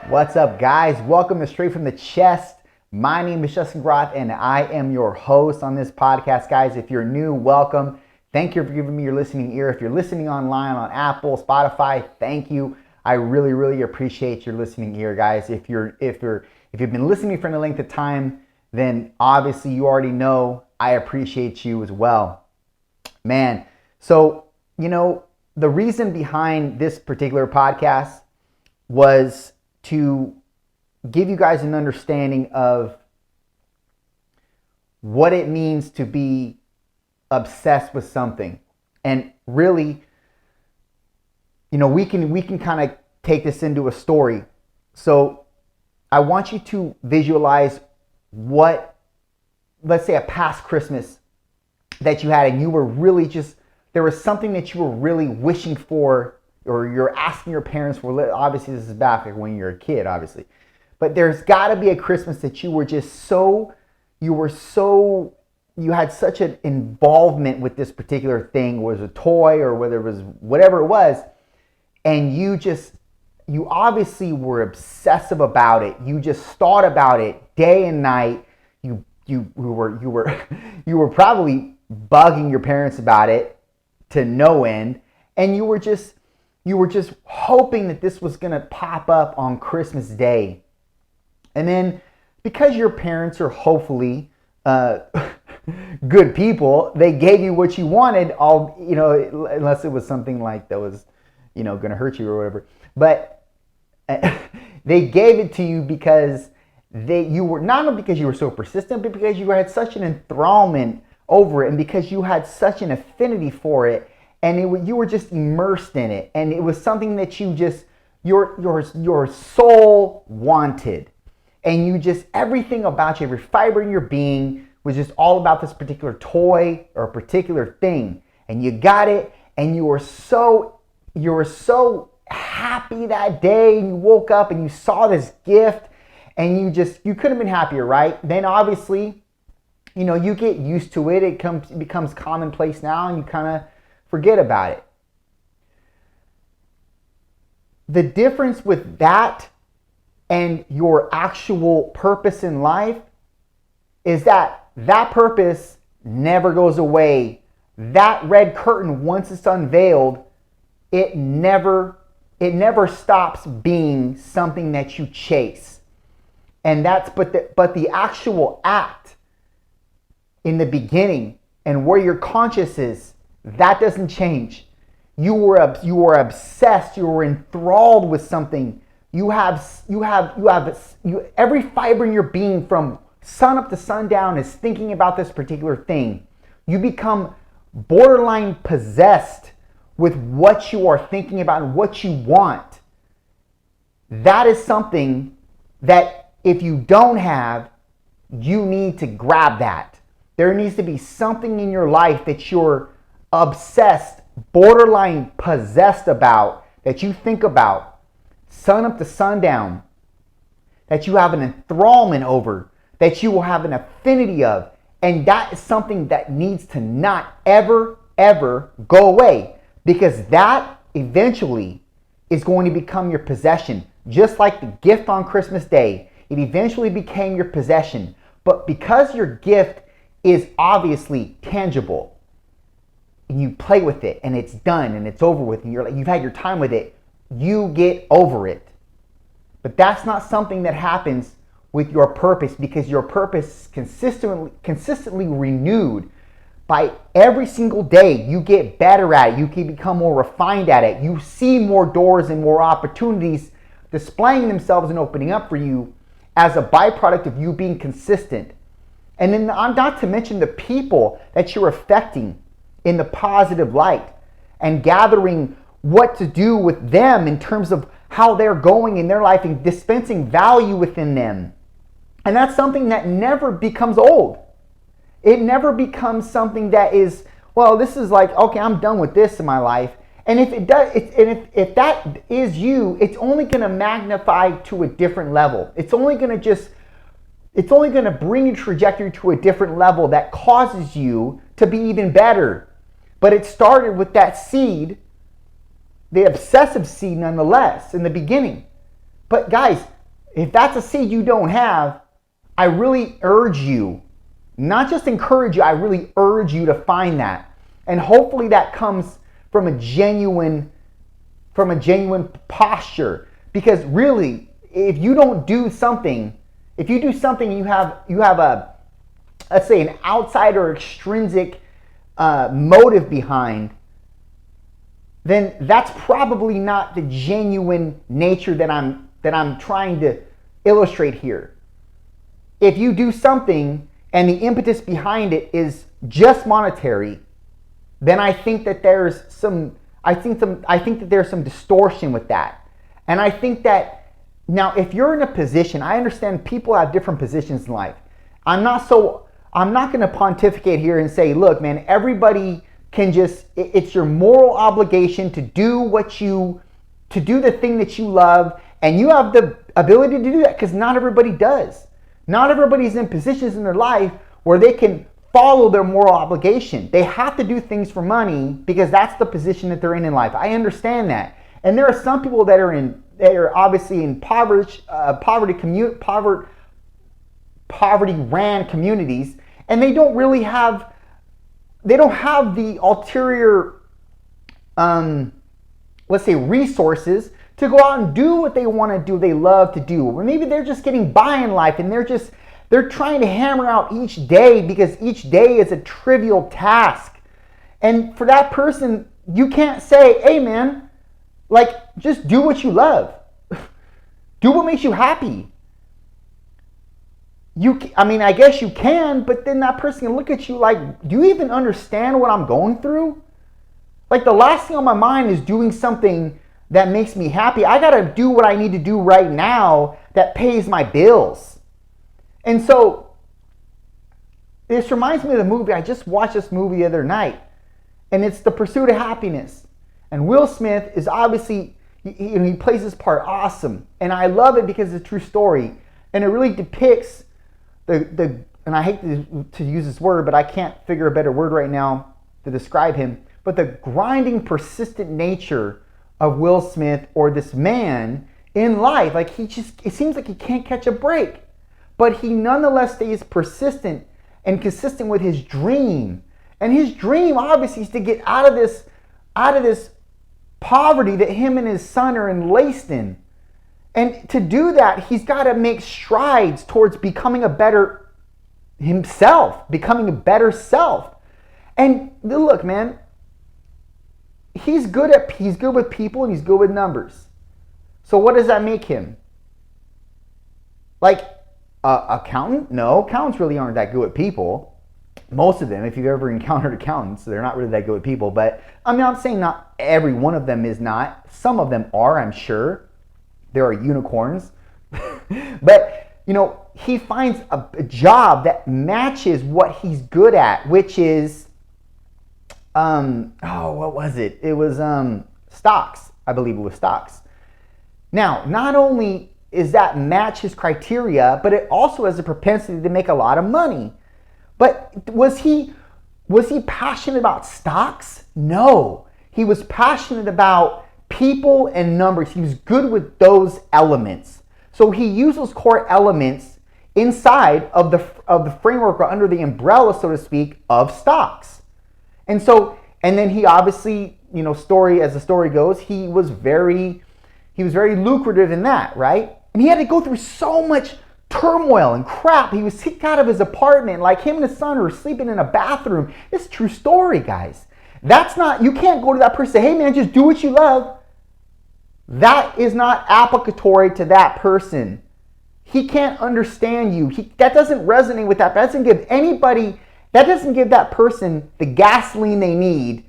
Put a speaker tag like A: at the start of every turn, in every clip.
A: What's up, guys? Welcome to Straight from the Chest. My name is Justin Groth, and I am your host on this podcast. Guys, if you're new, welcome. Thank you for giving me your listening ear. If you're listening online on Apple, Spotify, thank you. I really appreciate your listening ear, guys. If you've been listening for any length of time, then obviously you already know I appreciate you as well. Man, so the reason behind this particular podcast was to give you guys an understanding of what it means to be obsessed with something. And really, we can kind of take this into a story. So I want you to visualize let's say a past Christmas that you had, and you were really there was something that you were really wishing for, or you're asking your parents for. Obviously, this is back when you're a kid, obviously. But there's got to be a Christmas that you had such an involvement with this particular thing, was a toy or whether it was whatever it was, and you obviously were obsessive about it. You just thought about it day and night. You were probably bugging your parents about it to no end, and you were just hoping that this was going to pop up on Christmas Day. And then, because your parents are hopefully good people, they gave you what you wanted, unless it was something like that was, going to hurt you or whatever. But they gave it to you because you were not only because you were so persistent, but because you had such an enthrallment over it, and because you had such an affinity for it, and you were just immersed in it, and it was something that your soul wanted, and everything about you, every fiber in your being was just all about this particular toy or a particular thing, and you got it, and you were so happy that day, and you woke up and you saw this gift, and you couldn't have been happier, right? Then obviously, you get used to it. It becomes commonplace now, and you kind of forget about it. The difference with that and your actual purpose in life is that purpose never goes away. That red curtain, once it's unveiled, it never stops being something that you chase. And but the actual act in the beginning and where your conscious is, that doesn't change. You were obsessed. You were enthralled with something. You have every fiber in your being from sun up to sundown is thinking about this particular thing. You become borderline possessed with what you are thinking about and what you want. That is something that if you don't have, you need to grab that. There needs to be something in your life that you're obsessed, borderline possessed about, that you think about sun up to sundown, that you have an enthrallment over, that you will have an affinity of. And that is something that needs to not ever go away, because that eventually is going to become your possession. Just like the gift on Christmas Day, it eventually became your possession. But because your gift is obviously tangible, and you play with it, and it's done, and it's over with, and you've had your time with it, you get over it. But that's not something that happens with your purpose, because your purpose is consistently renewed. By every single day, you get better at it. You can become more refined at it. You see more doors and more opportunities displaying themselves and opening up for you as a byproduct of you being consistent. And then not to mention the people that you're affecting in the positive light, and gathering what to do with them in terms of how they're going in their life and dispensing value within them. And that's something that never becomes old. It never becomes something that is, well, this is like, okay, I'm done with this in my life. And if it does, if that is you, it's only going to magnify to a different level. It's only going to bring your trajectory to a different level that causes you to be even better. But it started with that seed, the obsessive seed nonetheless, in the beginning. But guys, if that's a seed you don't have, I really urge you, not just encourage you, I really urge you to find that. And hopefully that comes from a genuine posture. Because really, if you don't do something, if you do something you have a, let's say, an outside or extrinsic motive behind, then that's probably not the genuine nature that I'm trying to illustrate here. If you do something and the impetus behind it is just monetary, then I think that there's some distortion with that. And I think that now if you're in a position, I understand people have different positions in life. I'm not going to pontificate here and say, look, man, everybody can just, it's your moral obligation to do the thing that you love, and you have the ability to do that, because not everybody does. Not everybody's in positions in their life where they can follow their moral obligation. They have to do things for money because that's the position that they're in life. I understand that. And there are some people that are obviously in poverty-ran communities, and they don't have the ulterior, let's say, resources to go out and do what they want to do, they love to do. Or maybe they're just getting by in life and they're trying to hammer out each day because each day is a trivial task. And for that person, you can't say, hey man, like, just do what you love. Do what makes you happy. I guess you can, but then that person can look at you like, do you even understand what I'm going through? Like, the last thing on my mind is doing something that makes me happy. I gotta do what I need to do right now that pays my bills. And so, this reminds me of the movie. I just watched this movie the other night, and it's The Pursuit of Happiness. And Will Smith is obviously, he plays this part awesome. And I love it because it's a true story. And it really depicts and I hate to use this word, but I can't figure a better word right now to describe him, but the grinding, persistent nature of Will Smith, or this man in life. Like, it seems like he can't catch a break, but he nonetheless stays persistent and consistent with his dream. And his dream, obviously, is to get out of this poverty that him and his son are enlaced in. And to do that, he's got to make strides towards becoming a better himself, becoming a better self. And look, man, he's good with people and he's good with numbers. So what does that make him? Like, accountant? No, accountants really aren't that good with people. Most of them, if you've ever encountered accountants, they're not really that good with people. But I'm saying not every one of them is not. Some of them are, I'm sure. There are unicorns. But, he finds a job that matches what he's good at, which is, what was it? It was stocks. I believe it was stocks. Now, not only is that match his criteria, but it also has a propensity to make a lot of money. But was he passionate about stocks? No. He was passionate about people and numbers. He was good with those elements. So he used those core elements inside of the framework, or under the umbrella, so to speak, of stocks. And then he obviously, as the story goes, he was very lucrative in that, right? And he had to go through so much turmoil and crap. He was kicked out of his apartment. Like, him and his son were sleeping in a bathroom. It's a true story, guys. You can't go to that person and say, hey man, just do what you love. That is not applicatory to that person. He can't understand you. That doesn't resonate with that. That doesn't give that person the gasoline they need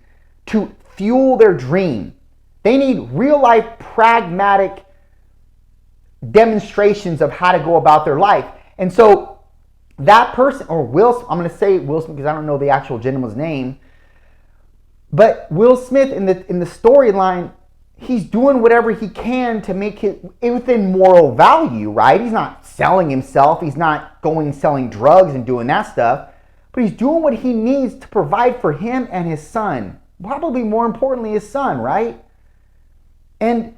A: to fuel their dream. They need real life, pragmatic demonstrations of how to go about their life. And so that person, or I'm going to say Will Smith because I don't know the actual gentleman's name, but Will Smith in the storyline, he's doing whatever he can to make it within moral value, right? He's not selling himself. He's not going and selling drugs and doing that stuff. But he's doing what he needs to provide for him and his son. Probably more importantly, his son, right? And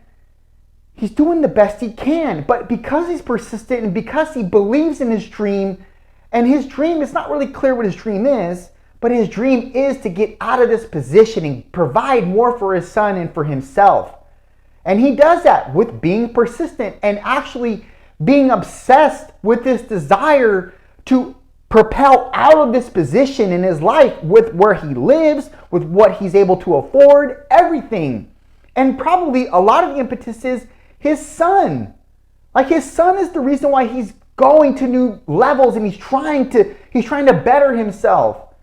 A: he's doing the best he can. But because he's persistent and because he believes in his dream, and his dream is not really clear what his dream is, but his dream is to get out of this position and provide more for his son and for himself. And he does that with being persistent and actually being obsessed with this desire to propel out of this position in his life with where he lives, with what he's able to afford, everything. And probably a lot of the impetus is his son. Like, his son is the reason why he's going to new levels and he's trying to better himself.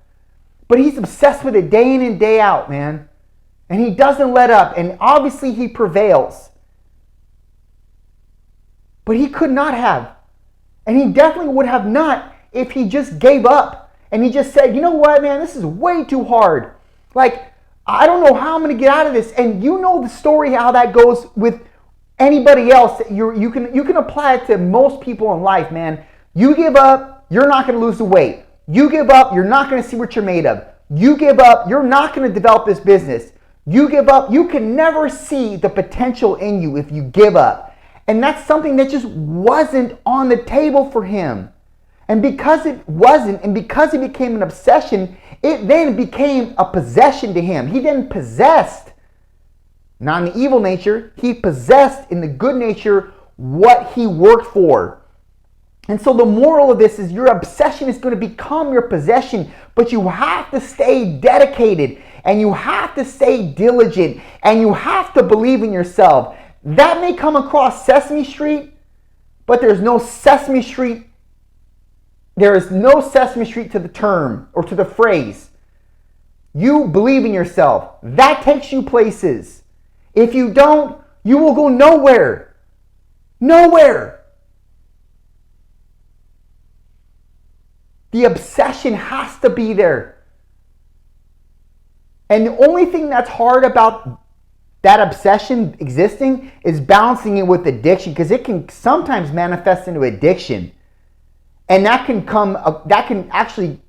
A: But he's obsessed with it day in and day out, man. And he doesn't let up. And obviously he prevails. But he could not have. And he definitely would have not if he just gave up. And he just said, you know what, man, this is way too hard. Like, I don't know how I'm going to get out of this. And you know the story, how that goes with anybody else. You can apply it to most people in life, man. You give up, you're not going to lose the weight. You give up, you're not going to see what you're made of. You give up, you're not going to develop this business. You give up, you can never see the potential in you if you give up. And that's something that just wasn't on the table for him. And because it wasn't, and because it became an obsession, it then became a possession to him. He then possessed, not in the evil nature, he possessed in the good nature what he worked for. And so the moral of this is your obsession is going to become your possession, but you have to stay dedicated and you have to stay diligent and you have to believe in yourself. That may come across Sesame Street, but there's no Sesame Street. There is no Sesame Street to the term or to the phrase. You believe in yourself. That takes you places. If you don't, you will go nowhere. Nowhere. The obsession has to be there. And the only thing that's hard about that obsession existing is balancing it with addiction, because it can sometimes manifest into addiction. And that can actually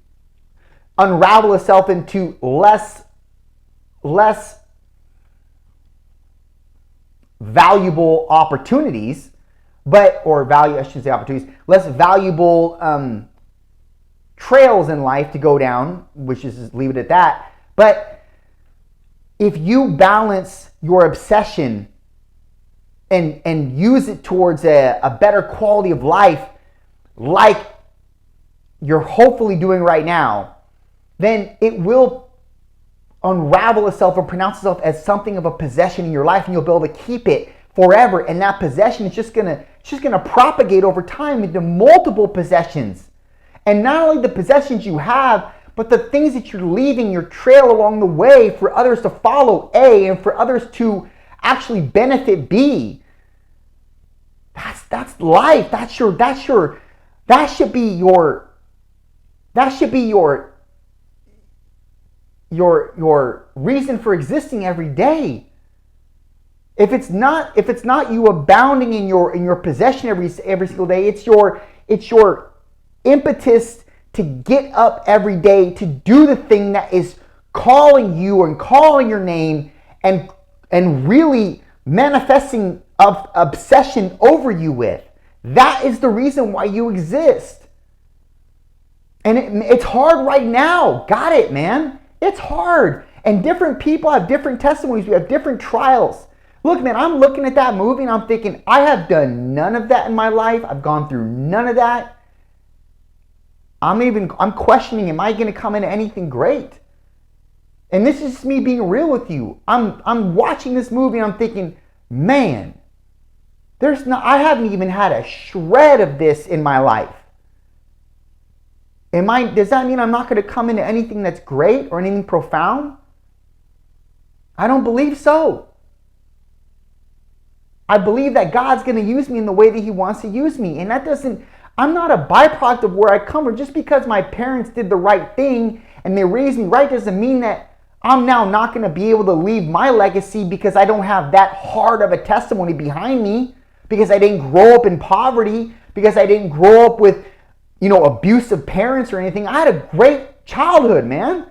A: unravel itself into less valuable opportunities, less valuable trails in life to go down, which is just leave it at that. But if you balance your obsession and use it towards a better quality of life, like you're hopefully doing right now, then it will unravel itself or pronounce itself as something of a possession in your life, and you'll be able to keep it forever. And that possession is just gonna propagate over time into multiple possessions. And not only the possessions you have, but the things that you're leaving your trail along the way for others to follow, A, and for others to actually benefit, B. That's life. That should be your reason for existing every day. If it's not you abounding in your possession every single day, it's your impetus to get up every day to do the thing that is calling you and calling your name and really manifesting of obsession over you with. That is the reason why you exist. And it's hard right now. Got it, man. It's hard. And different people have different testimonies. We have different trials. Look, man, I'm looking at that movie and I'm thinking, I have done none of that in my life. I've gone through none of that. I'm questioning, am I going to come into anything great? And this is just me being real with you. I'm watching this movie and I'm thinking, man, I haven't even had a shred of this in my life. Does that mean I'm not going to come into anything that's great or anything profound? I don't believe so. I believe that God's going to use me in the way that He wants to use me. And I'm not a byproduct of where I come from. Just because my parents did the right thing and they raised me right doesn't mean that I'm now not going to be able to leave my legacy because I don't have that hard of a testimony behind me, because I didn't grow up in poverty, because I didn't grow up with, abusive parents or anything. I had a great childhood, man.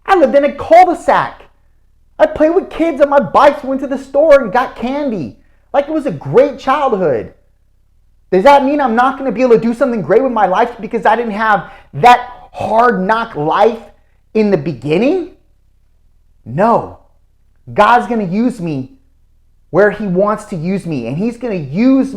A: I lived in a cul-de-sac. I played with kids on my bikes, went to the store and got candy. Like it was a great childhood. Does that mean I'm not going to be able to do something great with my life because I didn't have that hard knock life in the beginning? No. God's going to use me where he wants to use me, and he's going to use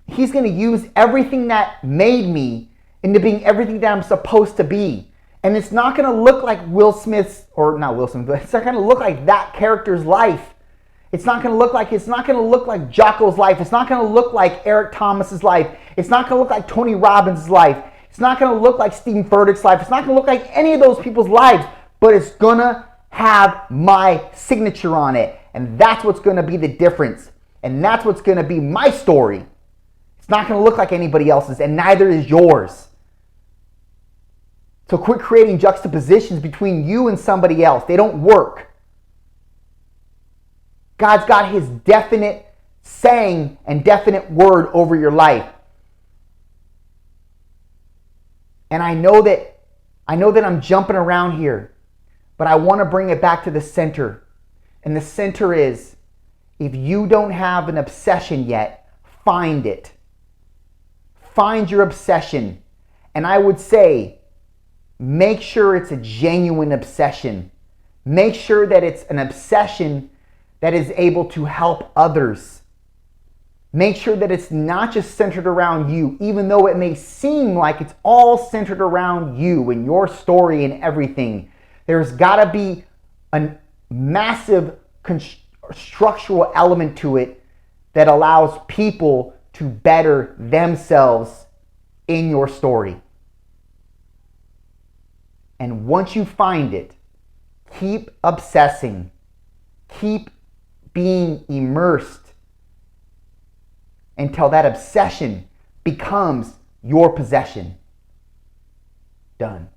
A: he's going to use everything that made me into being everything that I'm supposed to be. And it's not going to look like Will Smith's, or not Will Smith, but it's not going to look like that character's life. It's not going to look like Jocko's life. It's not going to look like Eric Thomas's life. It's not going to look like Tony Robbins' life. It's not going to look like Stephen Furtick's life. It's not going to look like any of those people's lives, but it's going to have my signature on it. And that's what's going to be the difference. And that's what's going to be my story. It's not going to look like anybody else's, and neither is yours. So quit creating juxtapositions between you and somebody else. They don't work. God's got his definite saying and definite word over your life. And I know that I'm jumping around here, but I want to bring it back to the center. And the center is, if you don't have an obsession yet, find it. Find your obsession. And I would say, make sure it's a genuine obsession. Make sure that it's an obsession that is able to help others. Make sure that it's not just centered around you, even though it may seem like it's all centered around you and your story and everything. There's got to be a massive structural element to it that allows people to better themselves in your story. And once you find it, keep obsessing. Keep being immersed until that obsession becomes your possession. Done.